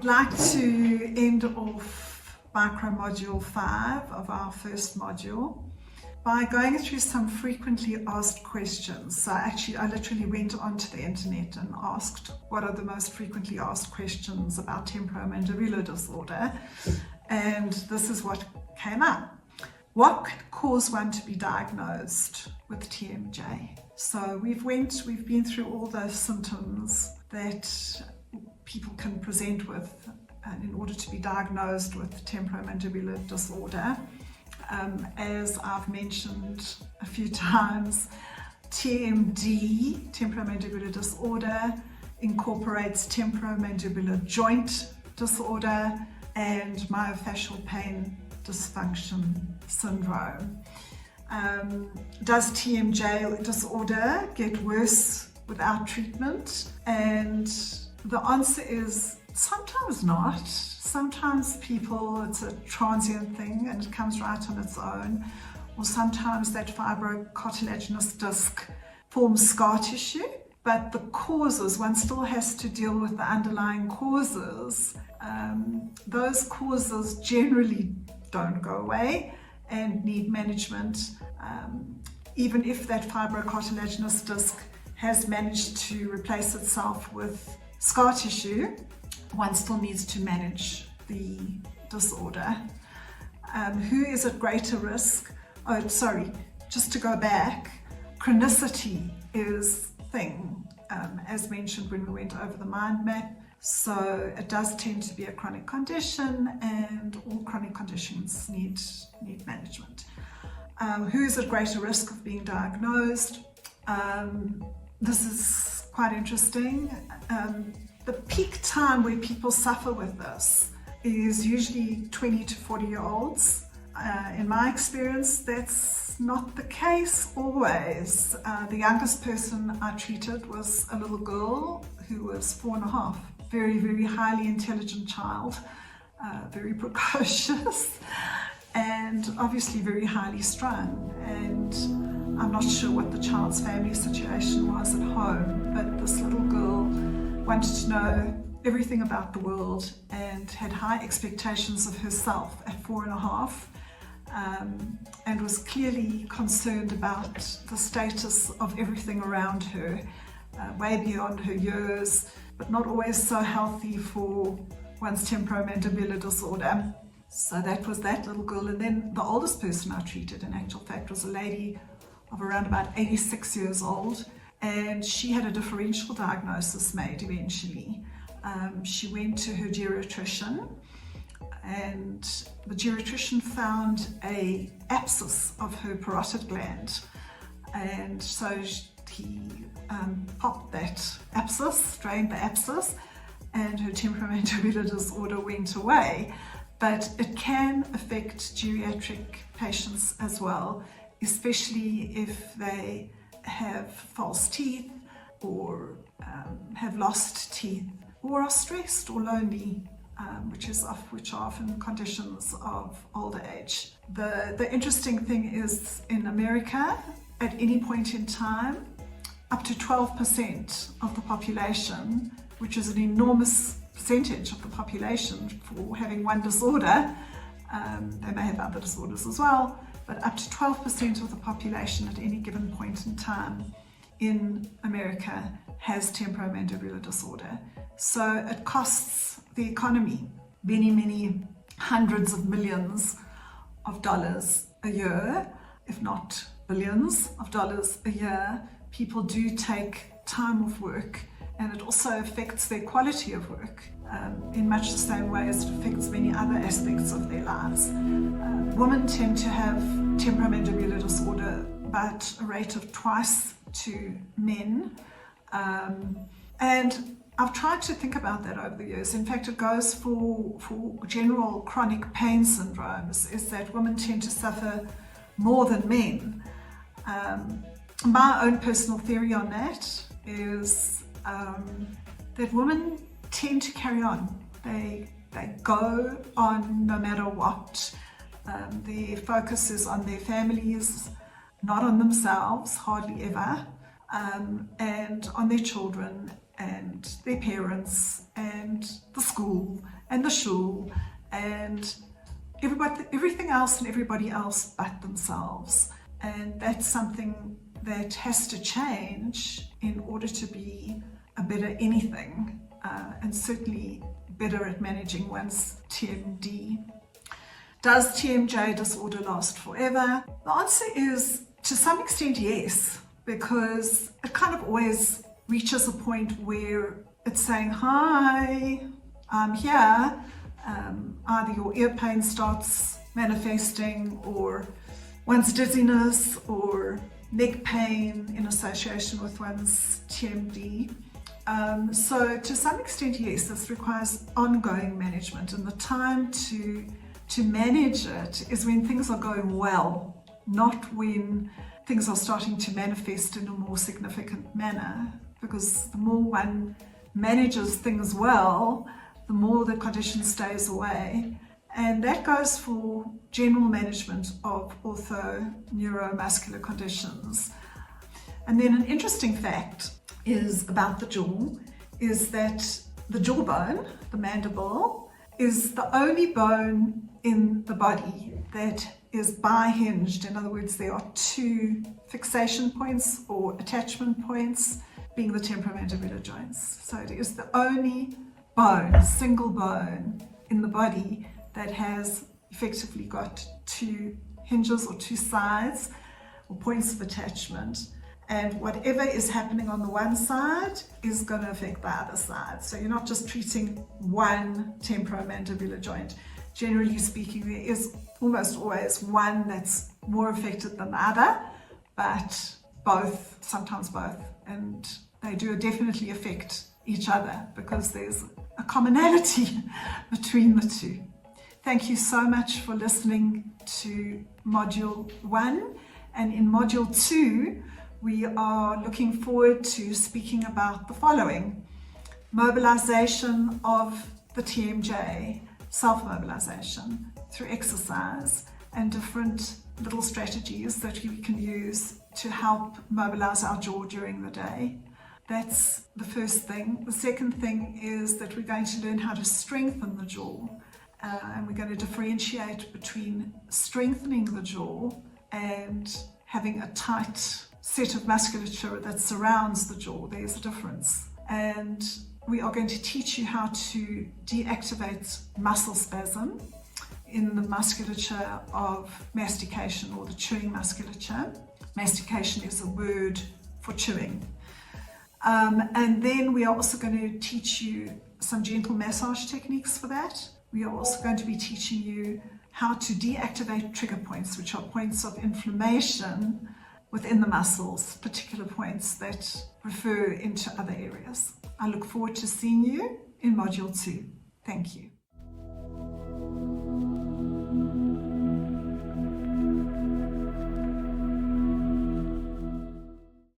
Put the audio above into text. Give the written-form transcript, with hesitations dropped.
would like to end off micro-module 5 of our first module by going through some frequently asked questions. So I literally went onto the internet and asked what are the most frequently asked questions about temporomandibular disorder, and this is what came up. What could cause one to be diagnosed with TMJ? So we've been through all those symptoms that people can present with in order to be diagnosed with temporomandibular disorder. As I've mentioned a few times, TMD, temporomandibular disorder, incorporates temporomandibular joint disorder and myofascial pain dysfunction syndrome. Does TMJ disorder get worse without treatment? And the answer is sometimes not. Sometimes it's a transient thing and it comes right on its own, or sometimes that fibrocartilaginous disc forms scar tissue, but the causes, one still has to deal with the underlying causes. Those causes generally don't go away and need management. Even if that fibrocartilaginous disc has managed to replace itself with scar tissue, one still needs to manage the disorder. Who is at greater risk? Oh, sorry, just to go back, chronicity is a thing, as mentioned when we went over the mind map. So it does tend to be a chronic condition, and all chronic conditions need management. Who is at greater risk of being diagnosed? This is quite interesting. The peak time where people suffer with this is usually 20 to 40-year-olds. In my experience, that's not the case always. The youngest person I treated was a little girl who was 4.5. Very, very highly intelligent child, very precocious, and obviously very highly strung. And I'm not sure what the child's family situation was at home, but this little girl wanted to know everything about the world and had high expectations of herself at 4.5, and was clearly concerned about the status of everything around her, way beyond her years, but not always so healthy for one's temporomandibular disorder. So that was that little girl. And then the oldest person I treated, in actual fact, was a lady of around about 86 years old, and she had a differential diagnosis made eventually. She went to her geriatrician, and the geriatrician found an abscess of her parotid gland, and so he popped that abscess, drained the abscess, and her temporomandibular disorder went away. But it can affect geriatric patients as well, especially if they have false teeth or have lost teeth or are stressed or lonely, which are often conditions of older age. The interesting thing is, in America, at any point in time, up to 12% of the population, which is an enormous percentage of the population for having one disorder, they may have other disorders as well, but up to 12% of the population at any given point in time in America has temporomandibular disorder. So it costs the economy many, many hundreds of millions of dollars a year, if not billions of dollars a year. People do take time off work, and it also affects their quality of work in much the same way as it affects many other aspects of their lives. Women tend to have temporomandibular disorder about a rate of twice to men, and I've tried to think about that over the years. In fact, it goes for general chronic pain syndromes, is that women tend to suffer more than men. My own personal theory on that is that women tend to carry on. They go on no matter what. Their focus is on their families, not on themselves, hardly ever, and on their children. and their parents and the school and the shul and everything else and everybody else but themselves. And that's something that has to change in order to be a better anything, and certainly better at managing one's TMD. Does TMJ disorder last forever? The answer is, to some extent, yes, because it kind of always reaches a point where it's saying, hi, I'm here. Either your ear pain starts manifesting, or one's dizziness, or neck pain in association with one's TMD. So to some extent, yes, this requires ongoing management, and the time to manage it is when things are going well, not when things are starting to manifest in a more significant manner, because the more one manages things well, the more the condition stays away. And that goes for general management of ortho-neuromuscular conditions. And then an interesting fact is about the jaw, is that the jawbone, the mandible, is the only bone in the body that is bihinged. In other words, there are two fixation points or attachment points, being the temporomandibular joints. So it is the only bone, single bone in the body that has effectively got two hinges or two sides or points of attachment. And whatever is happening on the one side is going to affect the other side. So you're not just treating one temporomandibular joint. Generally speaking, there is almost always one that's more affected than the other, but both, sometimes both. And they do definitely affect each other because there's a commonality between the two. Thank you so much for listening to Module 1. And in Module 2, we are looking forward to speaking about the following: mobilization of the TMJ, self-mobilization through exercise, and different little strategies that we can use to help mobilize our jaw during the day. That's the first thing. The second thing is that we're going to learn how to strengthen the jaw. And we're going to differentiate between strengthening the jaw and having a tight set of musculature that surrounds the jaw. There's a difference. And we are going to teach you how to deactivate muscle spasm in the musculature of mastication, or the chewing musculature. Mastication is a word for chewing. And then we are also going to teach you some gentle massage techniques for that. We are also going to be teaching you how to deactivate trigger points, which are points of inflammation within the muscles, particular points that refer into other areas. I look forward to seeing you in Module 2. Thank you.